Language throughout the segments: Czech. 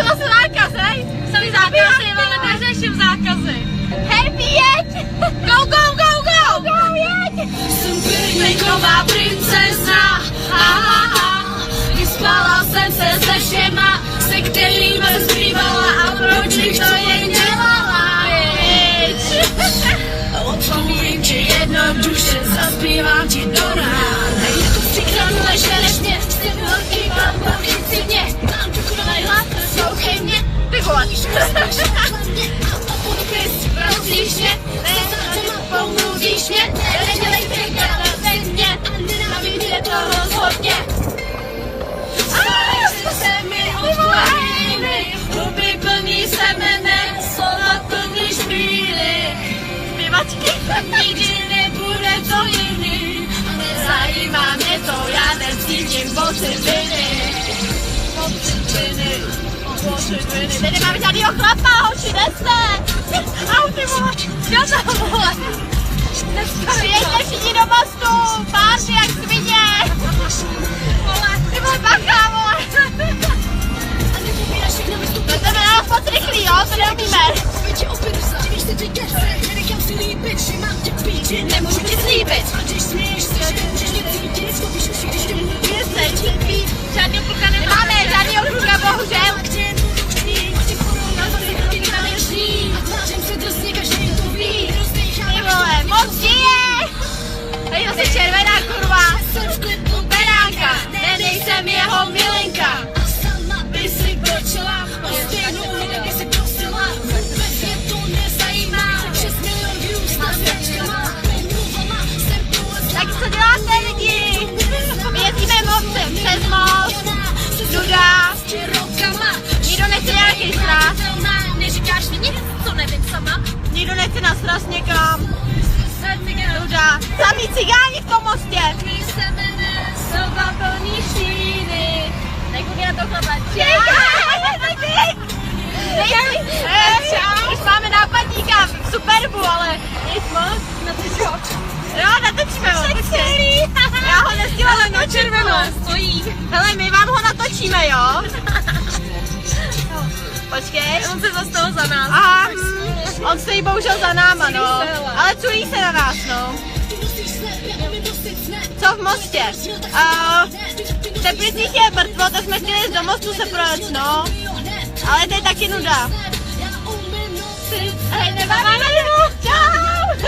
jsou zase zákazy. Jsou zákazy, ale neřeším zákazy. Happy jeď! Go, go, go, go! Go, jeď! Jsem pyrniková princezna, vyspala jsem se se všema, se kterými zbývala a proč bych to jen dělala, viď? Odpovím ti jednoduše, zaspívám ti do rána. Je to třikrát ležereš mě, jsi velký bambo, chyci mě, mám tu krajla, poslouchej mě, Ty vole. Prosíš mě, pomluvíš mě, nedělej překádat mě, a vidě to rozhodně. Se mi odklonili, huby plný semene, slova plný špíly. Zpěvačky. Nikdy nebude to jiný, nezajímá mě to, já necítím pocit viny. Tady nemáme žádnýho chlapa, hoši, neste! Au, ty vole! Co to, vole? Přijeďte všichni do mostu! Párty jak svině! Vole, ty vole, bacha, vole! To jdeme na nás moc rychlý, jo? To neumíme! Nemůžu ti slíbit. Žádnýho kluka Nemáme žádnýho kluka, bohužel! Ty vole, moc žije! Tady zase červená kurva! Beránka, nejsem jeho milenka. Sama by si kročila, stejnou by si prosila. Bez mě to nezajímá, 6 milion views na světčila. Tak co děláte, lidi? My jezdíme mostem přes most, nuda, nikdo nechce nějaký sraz, Neříkáš mi nic, co nevím sama. nikdo nechce na sraz někam, nuda, samý cigáni v tom mostě. Tvý semene jsou plný šíny. Nekoukej na to chlapa. Už máme nápadníka v Superbu, ale nic moc. Jo, natočíme ho. Já ho nestíhala na červeno. Stojí. Hele, my vám ho natočíme, jo? Počkej. On se zastavil za nás. Aha, on stojí bohužel za náma, no. Ale culí se na nás, no. Co v mostě? V Teplicích je mrtvo, tak jsme chtěli jít do mostu se projet, no. Ale to je taky nuda. Hej, nemáme nebo? Čau!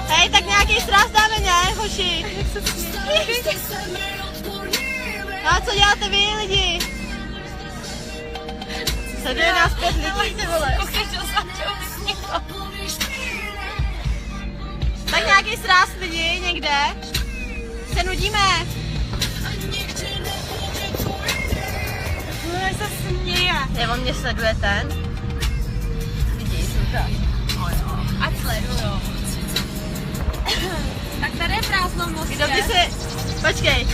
Hej, tak nějaký sraz dáme, ne, hoši? No a co děláte vy, lidi? Sleduje nás 5 lidí. Tak nějaký sraz lidi někde. Se nudíme. Se směje. Jo, on mě sleduje ten. Lidi, jsou tam. Ať sledujou. Tak tady je prázdno v mostě. Kdo by se... Počkej.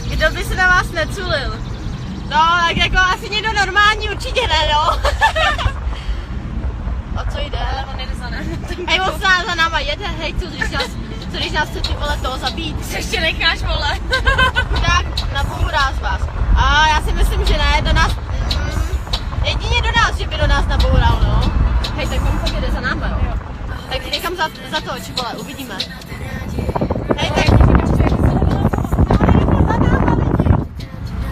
Kdo by se na vás neculil? No, tak jako asi někdo normální určitě ne, no. O co jde? Ale on jde za námi. Hej, on za náma jede, hej, co když nás chce ty vole toho zabít? Se ještě necháš, vole. Tak, nabourá z vás. A já si myslím, že ne, do nás... Jedině do nás, že by do nás naboural, no. Hej, tak on fakt jede za náma, jo. Tak někam za to, či vole, uvidíme. Hej, tak...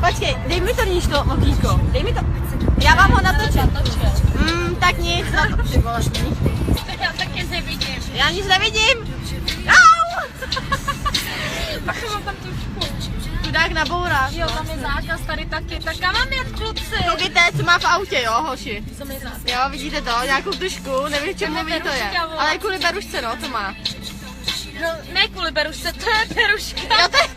Počkej, dej mi to níž to okýnko, dej mi to. Já vám ho natočím. Tak nic, na to ty vole. Já taky nevidím. Já nic nevidím. Au! Pak mám tam tušku. Chudák nabourá. Jo, tam je zákaz tady taky. Tak já mám jet, kluci. Koukejte, co má v autě, jo, hoši. Co mi zákaz? Jo, vidíte to, nějakou tušku, nevím, čemu to je. Ale kvůli berušce, no, to má. No, ne kvůli berušce, to je beruška. Jo, to je...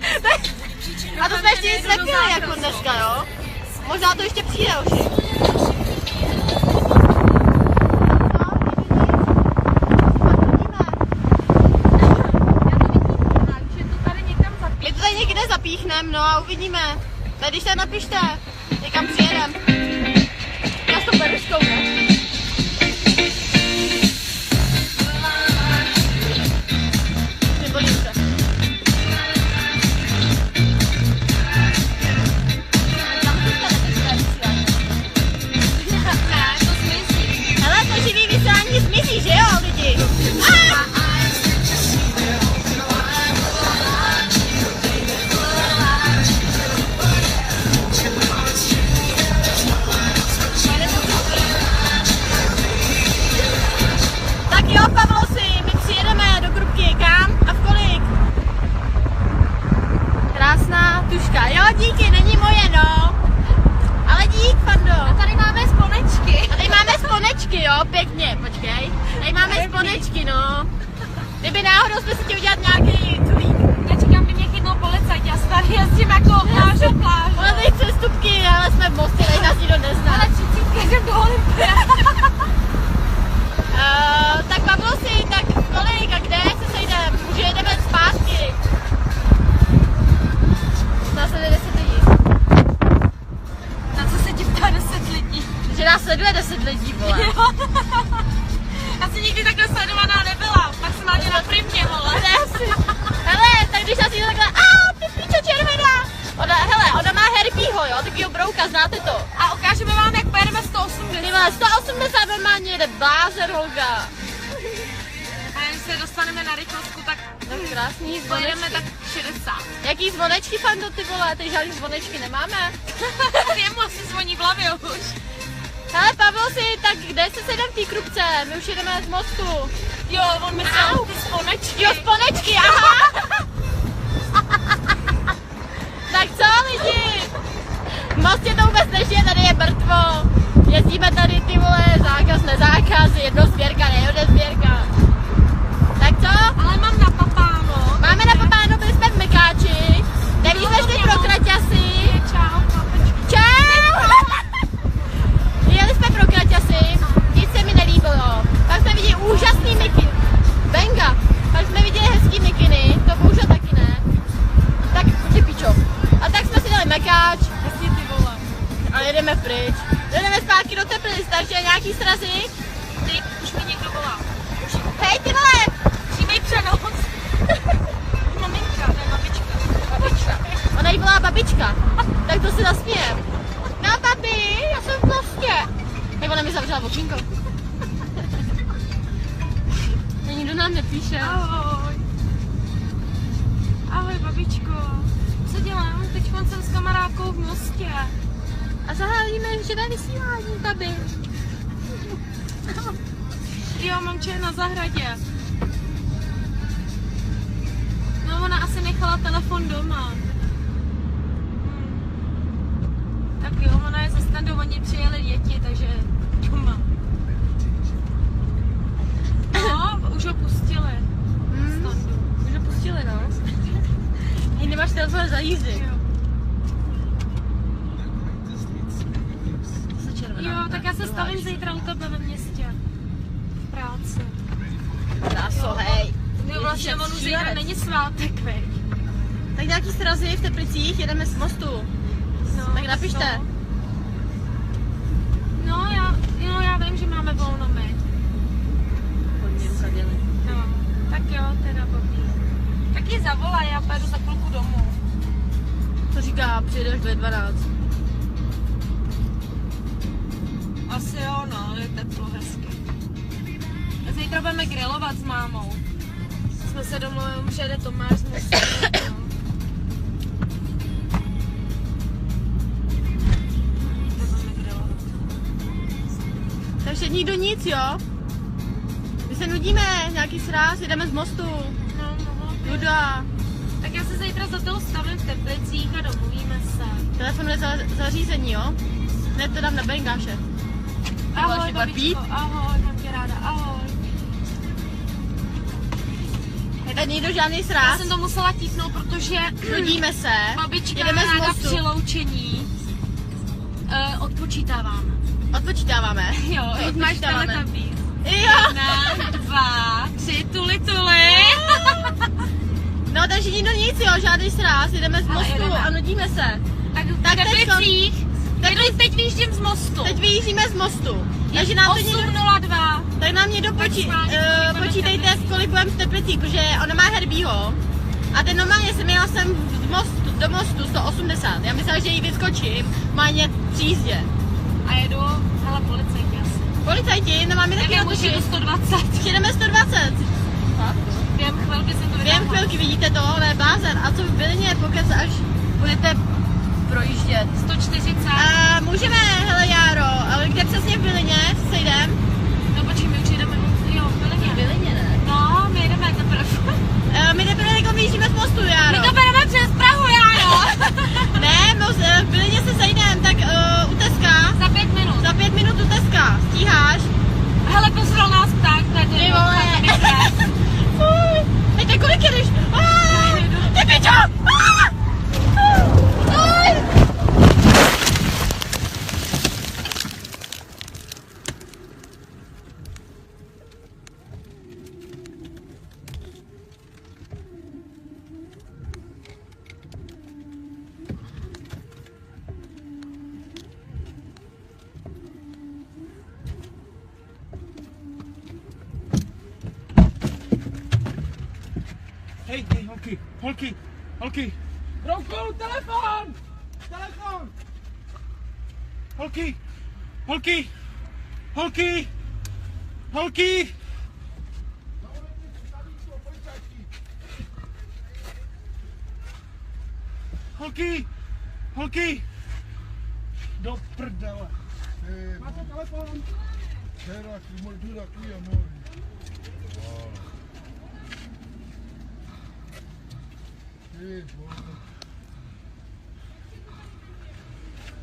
A to jsme ještě nic nepili jako dneska, jo? Možná to ještě přijde, hoši. My to tady někde zapíchneme, no a uvidíme. Tak když se napište, někam přijedem. Já s tou beruškou, ne? Nebolím se. Jo, pěkně, počkej. Tady máme sponečky, no. Kdyby náhodou jsme si chtěli udělat nějaký tulík. Já čekám, kdy mě chytnou policajti, já se tady jezdím jako pláž. Ono tady přestupky, ale jsme v Mostě, tady nás nikdo nezná. Ale 30 jdem do Olympia. Tak Pavlosi, tak kolik a kde se sejdeme? Už jedeme zpátky. Následuje 10 lidí. Na co se ti ptá 10 lidí? Že nás sleduje 10 lidí, vole. Já jsem nikdy takhle sledovaná nebyla, maximálně na primě, vole. Hele, tak když nás jde takhle, ty píčo červená. Ona má Herbieho, jo, takovýho brouka, znáte to. A ukážeme vám, jak pojedeme 180. Ty vole, 180 normálně jede blázer, holka. A když se dostaneme na rychlostku, tak Tak krásný pojedeme zvonečky. tak 60. Jaký zvonečky, Fando, ty vole, ty žádný zvonečky nemáme. Jemu asi zvoní v hlavě už. Hele, Pavlosi, tak kde se sejdeme v té krupce? My už jedeme z mostu. Jo, on myslel ty sponečky. Jo, sponečky, aha. Tak co, lidi? V Mostě to vůbec nežije, tady je mrtvo. Jezdíme tady, ty vole, zákaz, nezákaz, jednosběrka, nejednosběrka. Tak co? Ale mám napapáno. Máme napapáno, byli jsme v Mekáči. Nevíš, jsme šli pro kraťasy. Čau, papačku. Čau! Jeli jsme pro kraťasy, nic se mi nelíbilo. Pak jsme viděli úžasný mikiny. Benga. Pak jsme viděli hezký mikiny, to bohužel taky ne. Tak, ty pičo. A tak jsme si dali Mekáč. Hezky ty vole. A jedeme pryč. Jedeme zpátky do Teplic, takže nějaký srazy. Ty, už mi někdo volá. Hej, ty vole! Přímej přenos. Maminka, ne babička. Babička. Ona jí volá babička. Tak to si zasmějem. No, babi, já jsem v Mostě. Hej, ona mi zavřela okýnko. Nikdo nám nepíše. Ahoj. Ahoj, babičko. Co dělám? Teď jsem s kamarádkou v Mostě. A zahálíme živé vysílání, babi. Jo, mamče je na zahradě. No, ona asi nechala telefon doma. Tak jo, ona je ze standu, oni přijeli děti, takže doma. No, už ho pustili. Standu. Už ho pustili, no. Hej, nemáš telefon za jízdy. Jo. To se červená. Jo, tak já se stavím zítra u tebe ve městě. V práci. Kráso, hej. Jo, vlastně on už zítra není svátek, veď. Tak nějaký srazy v Teplicích, jedeme z mostu. No, Tak napište. No, já vím, že máme volno my. No, tak jo, teda Bobby. Tak ji zavolaj, já pojedu za chvilku domů. To říká, přijedeš ve 12. Asi jo, no, je teplo hezky. Zítra budeme grillovat s mámou. Jsme se domluvili, že jede Tomáš z Mostu. Takže nikdo nic, jo? My se nudíme, nějaký sráz, jedeme z mostu. No, Nuda. tak já se zítra za toho stavím v Teplicích a domluvíme se. Telefon je zařízení, jo? Hned to dám na bengáše. Ahoj, Ahoj, babičko, ahoj, mám tě ráda, ahoj. Tady nikdo žádný Já sráz. jsem to musela típnout, protože Nudíme se. babička Jedeme z ráda mostu. při loučení odpočítáváme. Odpočítáváme. Jo, teď máš teletabíz. Jo. 1, 2, 3, tuli. No, takže nikdo nic, jo, žádný sráz, jedeme z Ale mostu jedeme. a nudíme se. Tak v Tak Teplicích. Teď vyjíždím z mostu. Teď vyjíždíme z mostu. Takže nám to někdo, 8:02. tak nám někdo počítejte, v kolik budeme v Teplicích, protože ona má Herbieho. A ten normálně jsem jela sem do mostu 180. Já myslela, že ji vyskočím, má ně při jízdě. A jedu, hele, policajti asi. Policajti, no máme taky Nevím, už jedu 120. Jedeme 120. Během chvilky jsem to Během vydala. chvilky vidíte to, ale blázen. A co v Bylině, pokud až budete projíždět? 140. Můžeme, hele Járo, ale kde přesně v Bylině se sejdem? No počkej, my už jedeme, jo, v Bylině. Bylině, ne? No, my jedeme teprve. My teprve jako vyjíždíme z mostu, Járo. My to bereme přes Prahu, Járo. Ne, v Bylině se sejdem, tak u Teska. Za 5 minut. Za 5 minut u Teska. Stíháš? Holky! Brouku, telefon! Holky! Do prdele. Máte telefon? Será que moldura aqui, amor.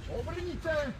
Obrníte!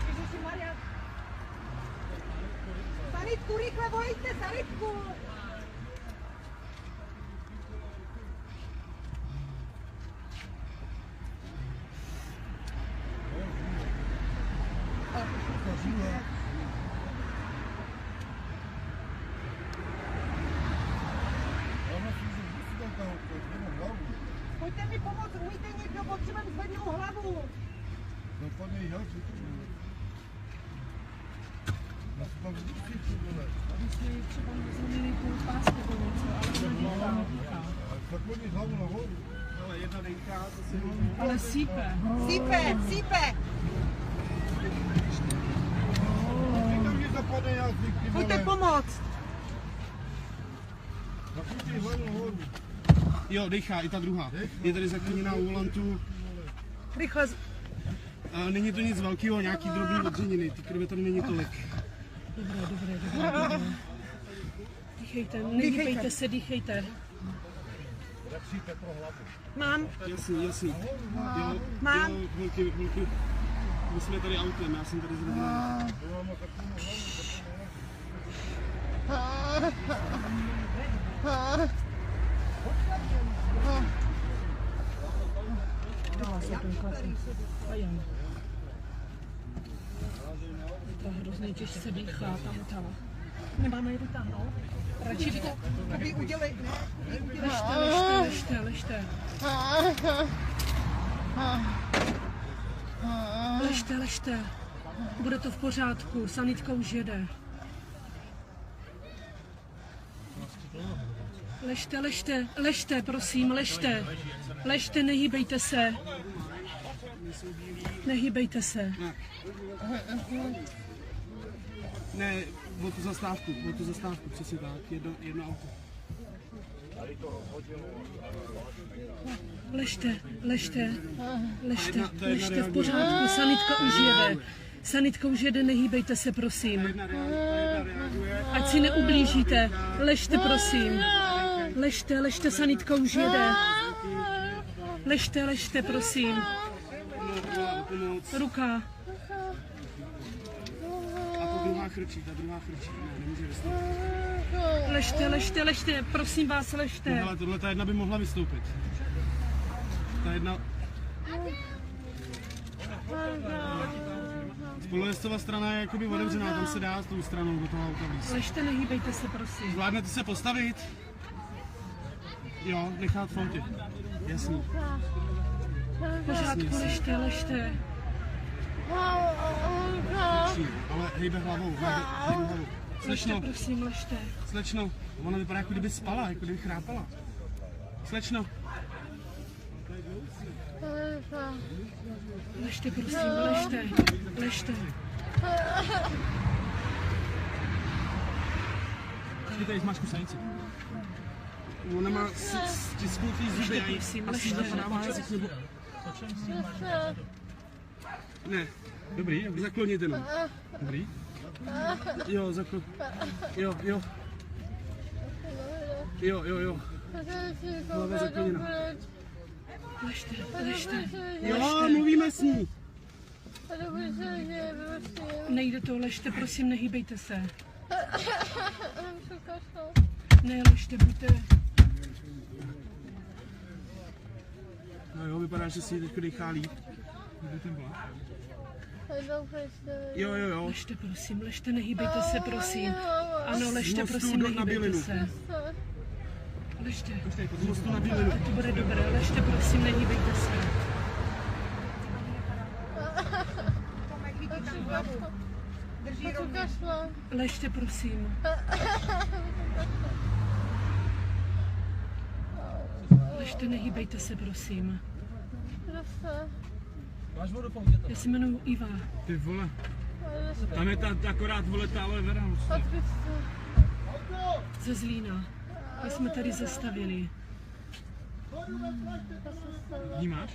Ježišimaria. Sanitku, rýchle volejte, sanitku. Pojďte mi pomoct, umíte někdo, potřebujeme zvednout hlavu. Dopadne jak si to bylo. Na to tam vždycky to bylo. Když je třeba zlomený půl pásky do něco, ale Tak podni hlavu nahoru. Ale jedna dejka, to si... ale sípe. Sípe. Tam mě zapadne jazyk, ty Pojďte vole. pomoct. Zapuštěj hlavu nahoru. Jo, dejchá, i ta druhá. Je tady zaklíněná u volantu. Rychle. Není to nic velkého, nějaký drobný odřeniny, ty krve tady není tolik. Dobré. Dýchejte, nehýbejte se, dýchejte. Mám. Jasný. Jo, Mám. Jo, holky. My jsme tady autem, já jsem tady zrovna. To hrozně těžce dýchá tam. Nemáme je vytáhnout? Radši by to by udělej. Ležte. Ležte. Bude to v pořádku, sanitka už jede. Ležte, prosím, ležte, nehýbejte se. Ne, o tu zastávku, přesně tak, jedno auto. Ležte, v pořádku, sanitka už jede, nehýbejte se, prosím. Ať si neublížíte, ležte, prosím. Ležte, sanitka už jede. Ležte, prosím. Ruka. A ta druhá chrčí, ne, nemůže vystoupit. Ležte, prosím vás, ležte. Ale tohle ta jedna by mohla vystoupit. Ta jedna... Spolujezdcová strana je jakoby otevřená, tam se dá s tou stranou do toho auta víc. Ležte, nehýbejte se, prosím. Zvládnete se postavit? Jo, nechat v autě. Jasný. V pořádku, ležte. Ale hejbe hlavou. Slečno, Prosím, ležte. slečno. Ona vypadá, jako kdyby spala, jako kdyby chrápala. Slečno. Ležte, prosím, ležte. Počkej, tady máš kusanici. Ona má stisknutý zuby a prosím, asi ležte. zapadává jazyk nebo... Ne, dobrý, zakloněte no. Dobrý. Jo, Jo. Hlava zakloněna. Ležte. Jo, mluvíme s ní. Nejde to, ležte, prosím, nehýbejte se. Ne, ležte, buďte. No jo, vypadá, že si teď dechá líp. Kde ten vlak? Jo. Ležte, prosím, ležte, nehýbejte se, prosím. Ano, ležte, mostu prosím, na nehýbejte Bílinu. se. Ležte. Z mostu na Bílinu. To bude dobré, ležte, prosím, nehýbejte se. Ležte, prosím. Ležte, nehýbejte se, prosím. Já se jmenuji Iva. Ty vole. Tam je akorát vole táhle vera. Ze Zlína. My jsme tady zastavili. Vnímáš?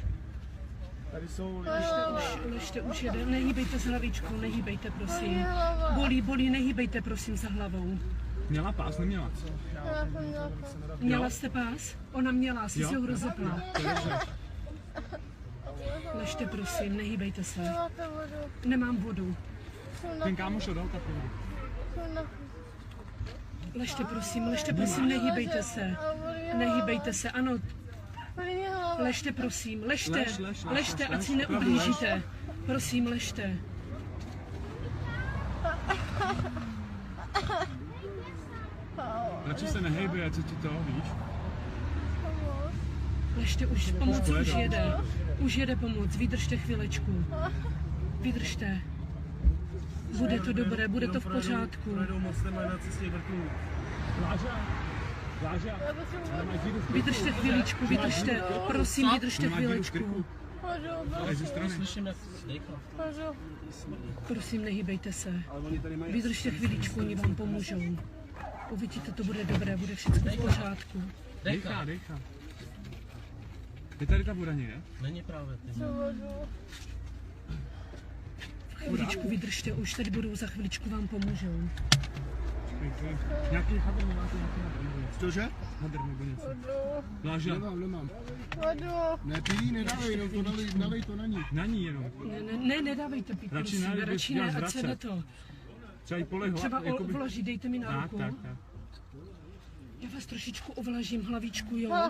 Tady jsou Ležte už jede. Nehýbejte s hlavičkou, nehýbejte, prosím. Bolí, nehýbejte, prosím, za hlavou. Měla pás, neměla? Měla jste pás? Ona měla, jsi si ho rozepla. Ležte, prosím, nehýbejte se. Nemám vodu. Ten kámoš ho dal takový. Ležte, prosím, nehýbejte se. Nehýbejte se, ano. Ležte, prosím, ležte. Ležte, ať si neublížíte. Prosím, ležte. Radši se nehejbej, ať se ti to, víš? Ležte, už pomoc už jede. Už jede pomoc, vydržte chvilečku. Vydržte. Bude to dobré, bude to v pořádku. Vydržte chviličku, vydržte. Prosím, vydržte chviličku. Prosím, nehýbejte se. Vydržte chviličku, oni vám pomůžou. Uvidíte, to bude dobré, bude všechno v pořádku. Dejchá. Je tady ta voda, ne? Není právě ty. Chviličku vydržte, už tady budou, za chviličku vám pomůžou. Nějaký hadr nemáte, nějaký hadr? Cože? Hadr nebo něco. Vláža. Nemám. Ne, ty jí nedávej, jenom to nalej to na ní. Na ní jenom. Ne, nedávejte pít, Radši prosím, ne, radši dělám ne, ať se zvracet. jde to. Třeba jí polehla. Třeba ovlažit, dejte mi na ruku. Tak. Já vás trošičku ovlažím hlavičku, jo.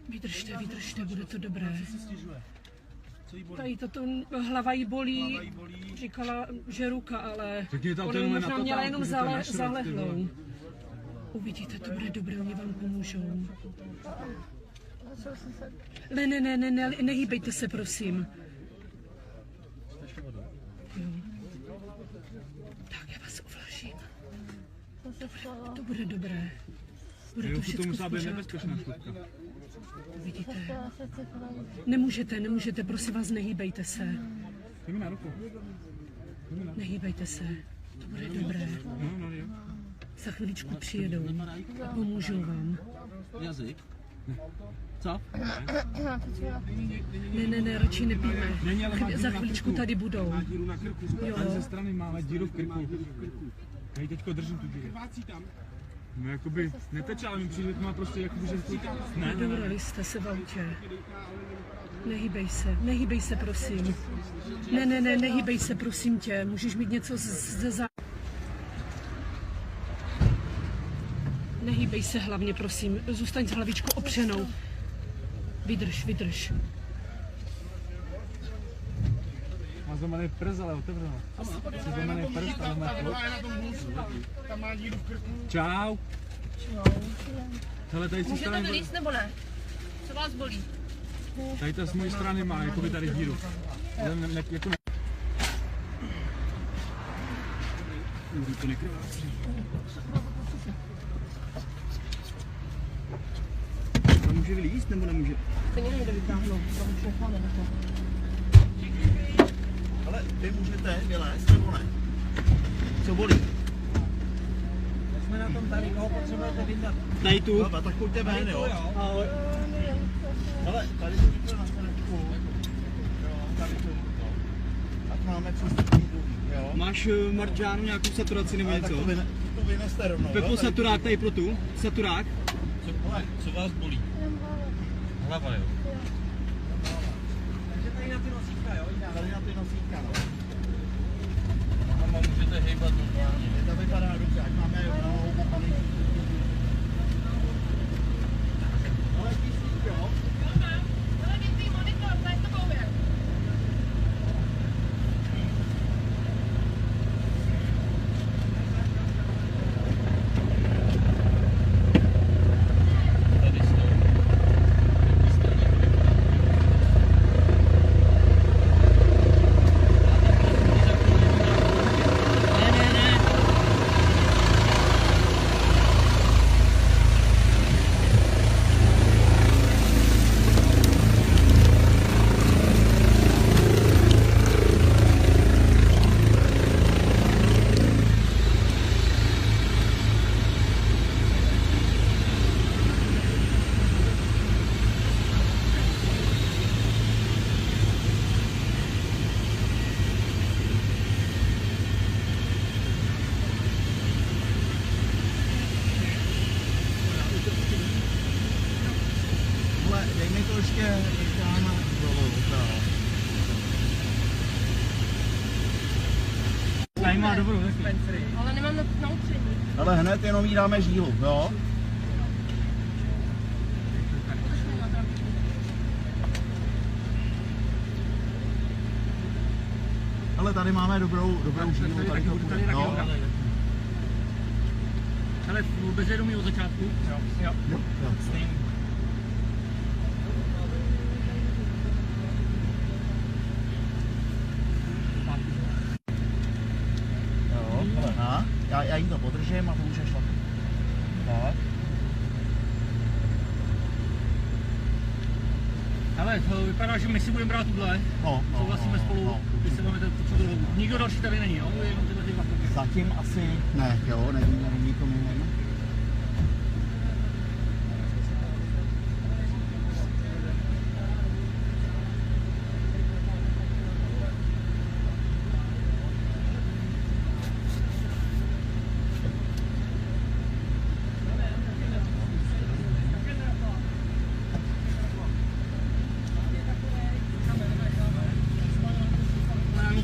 Vydržte, bude to dobré. Tady tato hlava jí bolí, říkala, že ruka, ale ona možná měla jenom zalehlou. Uvidíte, to bude dobré, oni vám pomůžou. Ne, nehýbejte se, prosím. Jo. Tak, já vás ovlažím. To bude dobré. Bude to všechno v pořádku. Uvidíte. Nemůžete, prosím vás, nehýbejte se. Dej mi na ruku. Nehýbejte se. To bude dobré. No, jo. Za chviličku přijedou a pomůžou vám. Jazyk? Co? Ne, radši nepijme. Není, ale má díru Za na chviličku krku. tady budou. Má díru na krku. Jo. Tady ze strany máme díru v krku. Já ji teďko držím tu díru. No jakoby neteče, ale mi přijde, že to má prostě jakoby, že ne. Dovolili jste se v autě. Nehýbej se, prosím. Ne, nehýbej se, prosím tě. Můžeš mít něco ze zá... Nehýbej se hlavně, prosím. Zůstaň s hlavičkou opřenou. Vydrž. Má zlomený prst, ale otevřela. Zlomený prst, ale má Tam má díru v krku. Čau. Hele, tady z té Můžete strany, vylízt nebo ne? Co vás bolí? tady ta z mojí strany má jakoby tady díru. Ale jako ne. To nekrvácí. To může vylízt nebo nemůže? To někdo vytáhnout, to už necháme na to. Ale vy můžete vylézt nebo ne? Co bolí? Jsme na tom tady, koho potřebujete vyndat. Tady tu? Dobra, tak pojďte ven, jo. Ahoj. Ale tady to vypadá na stanečku. Jo, tady to. Tak máme co jo. Máš, Marťánu, nějakou saturaci nebo Ale tak něco? to vyneste rovnou. Pepl saturák tady pro tu? Saturák? Co vás bolí? Hlava, jo. Tady na ty nosítka, jo? Tady na ty nosítka, no. Nohama můžete hejbat normálně. To vypadá dobře, jak máme houbu paní. Ale kyslík, jo? Dej mi to ještě necháme dolů. Tady má dobrou taky. Ale nemám na utření. Ale hned jenom jí dáme žílu, jo? Ale tady máme dobrou žílu, tady to bude, no. Ale bezvědomí od začátku. Jo. Aha, já jim to podržím a to můžeš šlapat. Tak. Ale to vypadá, že my si budeme brát tuhle. Souhlasíme spolu, když se máme tu druhou. Nikdo další tady není, jo? Jenom tyhle ty dva kluky. Zatím asi ne, jo, nevím nikomu jiným.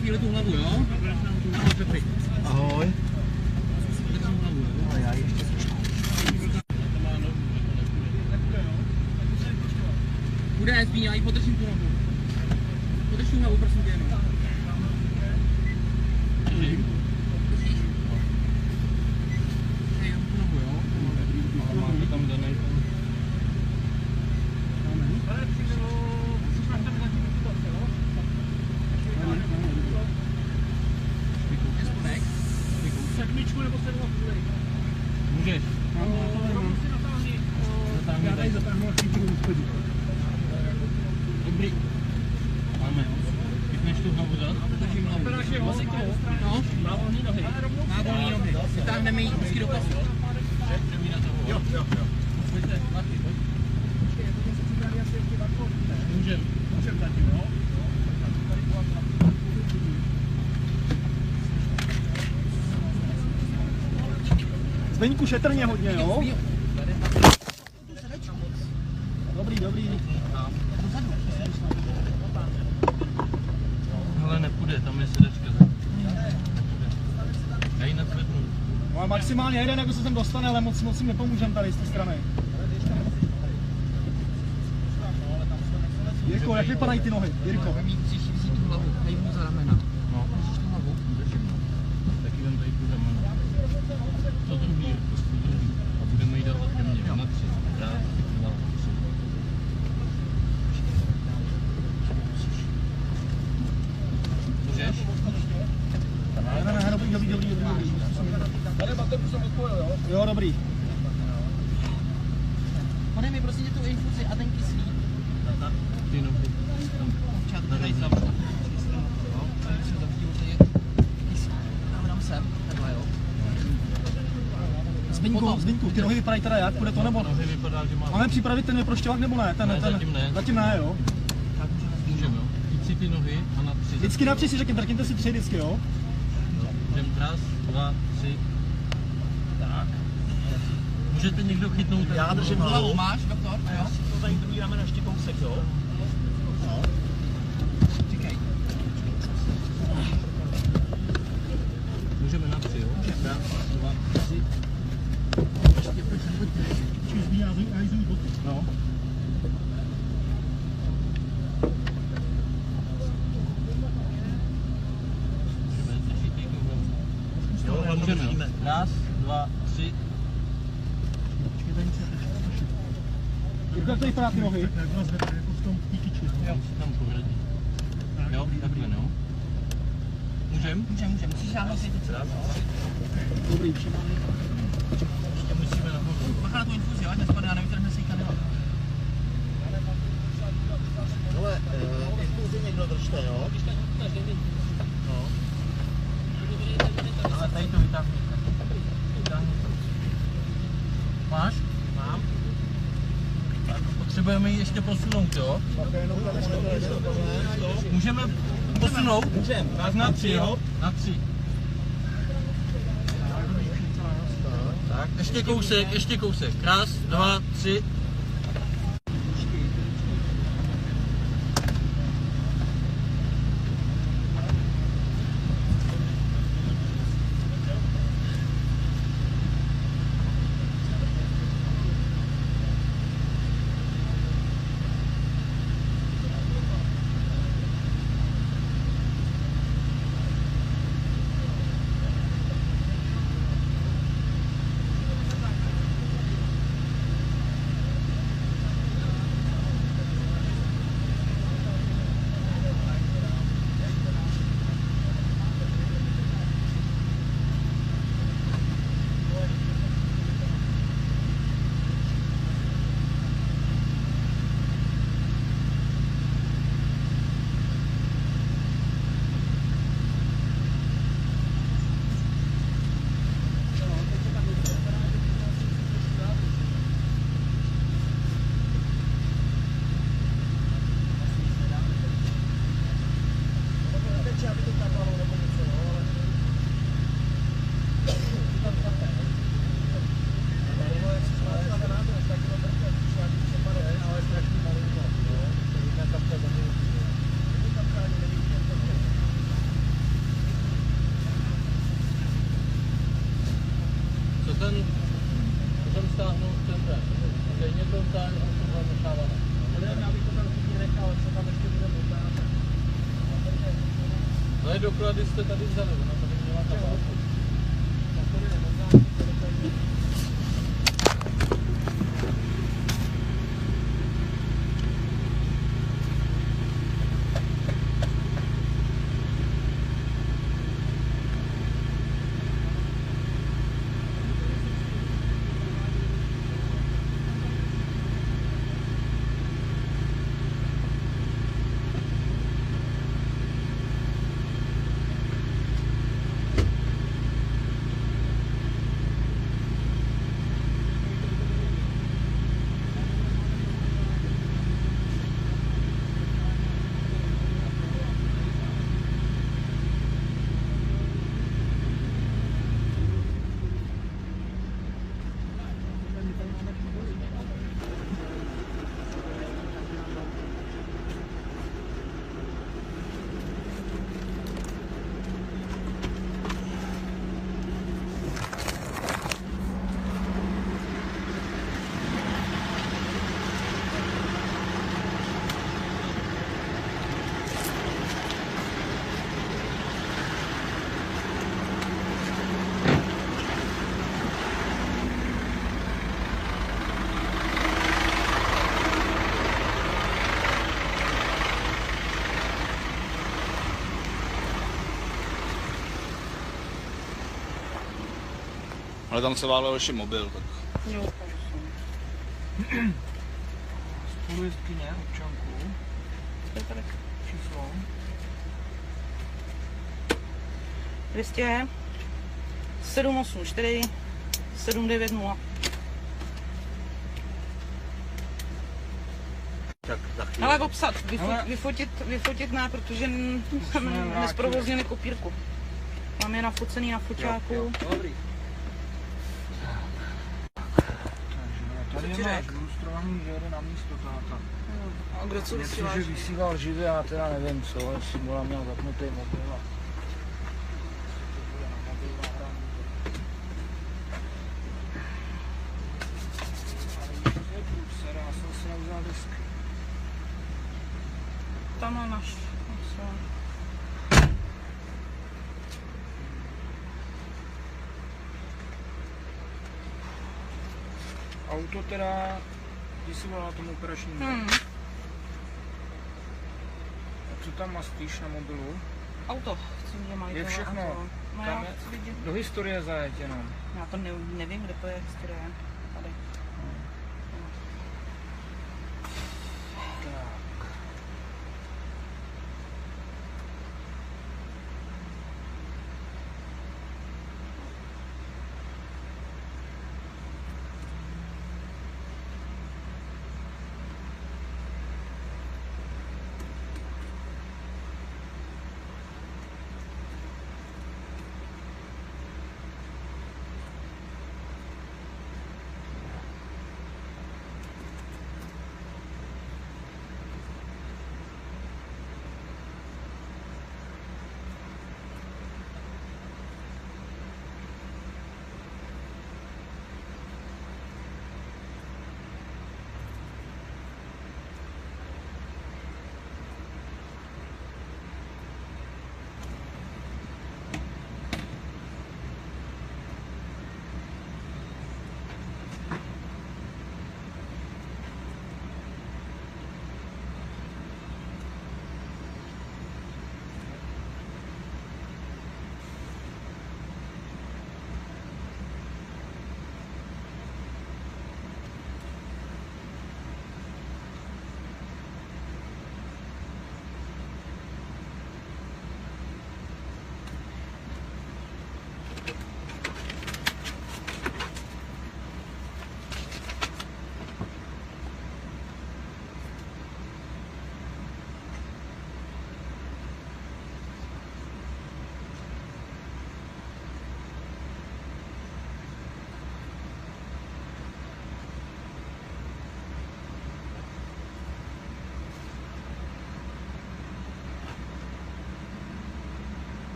Chvíli tu hlavu, jo? Ahoj, Pepry. Ahoj. Držím hlavu, jo? Ale já ještě trošku. Bude, Zbíň, já ji podržím tu hlavu. Podrž tu hlavu, prosím tě, no. Držím. Držíš? Hej, já tu hlavu, jo? Máme tam danej. Ale přijdu, musíš nám tady zatím situace, jo? Sedmičku nebo 7,5? Můžeš. Já tady zatáhnu a chvíli budu schodit. Dobrý. Máme. Chytneš tu hlavu zad? Držím hlavu. No, má volný nohy. Má volný nohy. Vytáhneme jí vždycky do pasu. Jo. Pojďte, Marty, pojď. Můžem. Můžem zatím, no. Zdeňku, šetrně hodně, jo? Dobrý. Hele, nepůjde, tam je sedačka. Já ji nadvednu. No a maximálně jeden, jako se sem dostane, ale moc si nepomůžem tady z té strany. Jirko, jak vypadají ty nohy? Jirko. Musíš vzít tu hlavu, dej mu za ramena. No. Držíš tu hlavu? Držím. Taky vem tady tu ramenu. To druhý. A budeme jí dávat ke mně. Na 3. Raz, 2, 3. Můžeš? Ne, dobrý. Tady baterku jsem odpojil, jo? Jo, dobrý. Podej mi prosím tě tu infuzi a ten kyslík. Ty nohy. Tady tam. Tady se zavřít, tady je kyslík. Dám sem, takhle jo. Zbyňku, ty nohy vypadají teda jak? Půjde to nebo? Nohy vypadá, že má... Máme připravit ten proštěvák nebo ne? Zatím ne, jo? Tak můžeme, jo. Jít si ty nohy a na 3. Vždycky na 3 si řekněte si 3 vždycky, jo? Jdem raz, 2, 3. Tak. Můžete někdo chytnout? Já držím hlavu. Máš, doktor? Jo. To tady druhý rameno ještě kousek, jo? No. Raz, dva, tři. No. Jo, můžeme. Raz, dva, tři. Jak tady prát nohy? Jo, tam pořádně. Jo, takhle, no. Můžem? Můžem. Musíš žádnou světit. Raz, Dobrý, přimáme. ještě musíme nahoru. Bacha na tu infuzi, ať nespadne, já nevytrhne si kanál. Hele, infuzi někdo držte, jo? No. Ale tady to vytáhněte. Máš? Mám. Tak potřebujeme ji ještě posunout, jo? Můžeme posunout? Můžeme. Tak na 3, jo? Na 3. Tak, ještě kousek. Raz, dva, tři. No doklady jste tady vzali, ona tady měla tabálku. Ale tam se válel ještě mobil, tak... Jo. Spolujezdkyně občanku. To je tady. Číslo. 200 784 790. Tak za chvíli. Ale obsat, vyfotit ne, protože nesprovoznili kopírku. Mám je nafocený na foťáku. Dobrý. Tady máš ilustrovaný, že jede na místo táta. A kdo co vysíláš? Že vysílal živě, já teda nevím co, jestli byla měl zapnutý mobil. si nevzal disk. Tam má náš. Auto teda, když si volala tomu operačnímu. A co tam mastíš na mobilu? Auto, chci vidět majitel. Je všechno. No Tam já je, chci vidět. do historie zajet jenom. Já to nevím, kde to je historie. Tady. Tak.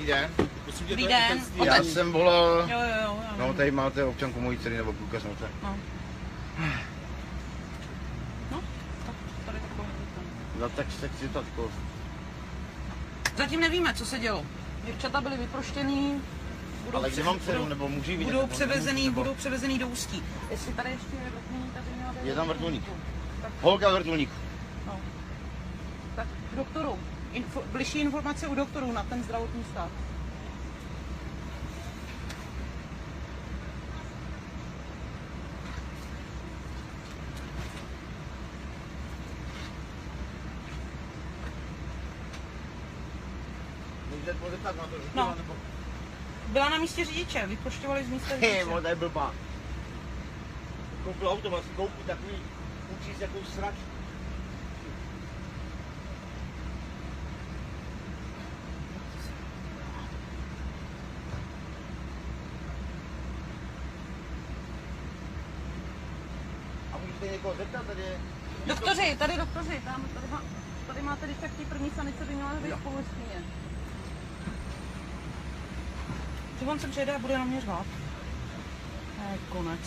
Dobrý den. Dobrý den. Já jsem volal, Jo. no tady máte občanku mojí dcery nebo průkaz, no to. No, tady takový. No tak si tatko. Zatím nevíme, co se dělo. Děvčata byly vyproštěný. Ale kde mám dceru, nebo můžu ji vidět? Budou převezený do Ústí. Jestli tady ještě je vrtulník, tady měla být... Je tam vrtulník. Holka vrtulník. No. Tak k doktoru. Bližší informace u doktorů na ten zdravotní stav. Můžete podepsat na to, že No. Byla na místě řidiče, vyprošťovali z místa řidiče. Hej, to je blbá. Koupil auto, vlastně koupil takový, učí s jakou srač. A můžete někoho zeptat, tady je... Doktoři, tady máte defekty první sanice, by měla být spolu s tím. Že on se přijede a bude na mě řvát. Konec.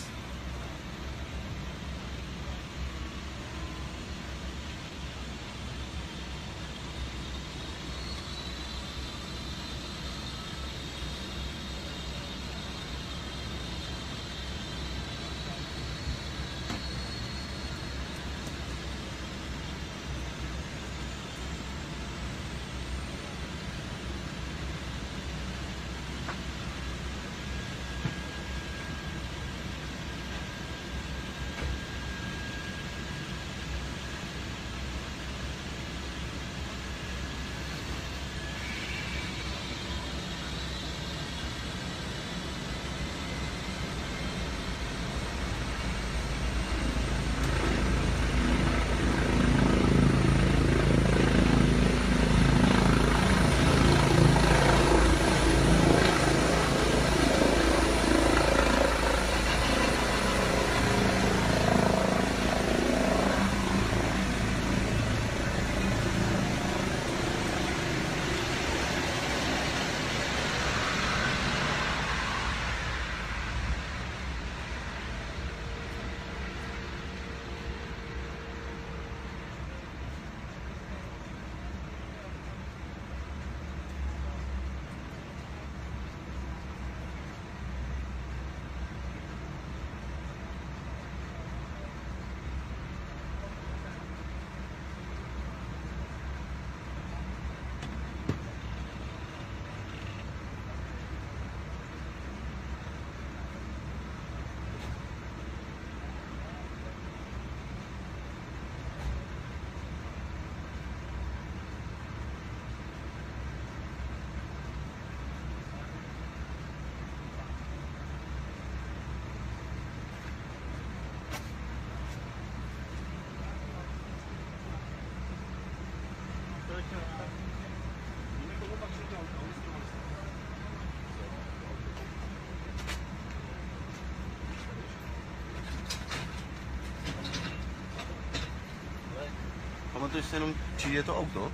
Pamatuješ si jenom, či je to auto?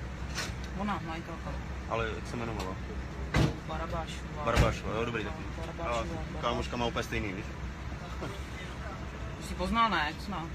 Ona, majitelka. Ale jak se jmenovala? Barabášová. Barabášová, jo, dobrý taky. A Barabášová. kámoška má úplně stejný, víš? Jsi poznal, ne? Jak zná.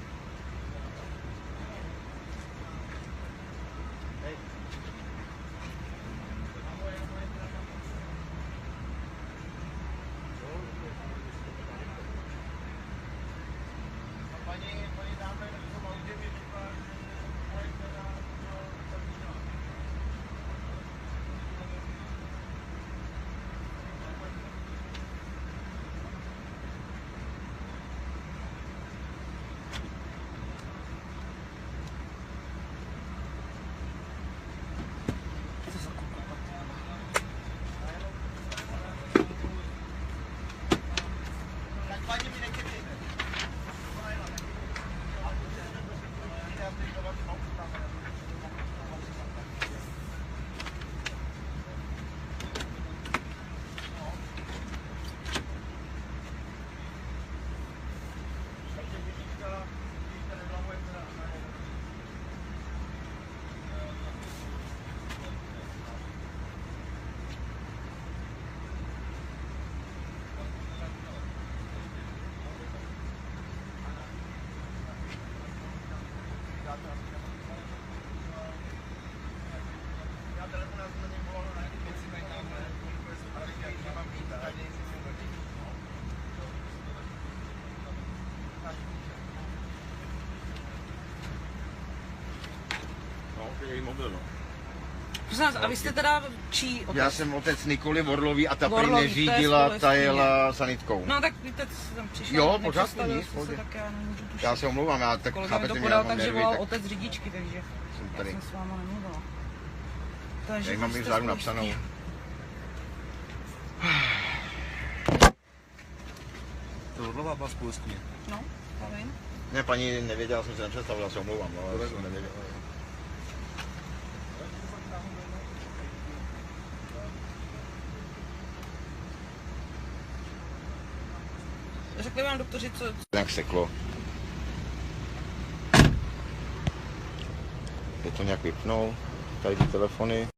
její mobil, no. Prosím vás, a vy jste teda čí otec? Já jsem otec Nikoli Vorlový a ta prý Vorlový, to je neřídila, ta společně. jela sanitkou. No tak víte, co tam přišel. Jo, pořád nepředstavil nic, jste pohodě. se, tak já nemůžu tušit. Já se omlouvám, já tak Kolega mi chápete to mě, podal já mám tak, že nervy, volal tak otec řidičky, takže jsem já tady. jsem s váma nemluvila. Takže Tady mám jste i vzadu společně. napsanou. To Orlová byla společně. No, já vím. Ne, paní nevěděla, jsem se nepředstavil, já se omlouvám, no, já jsem nevěděl. Řekli vám doktoři, co... Jak seklo. Je to nějak vypnou, tady ty telefony.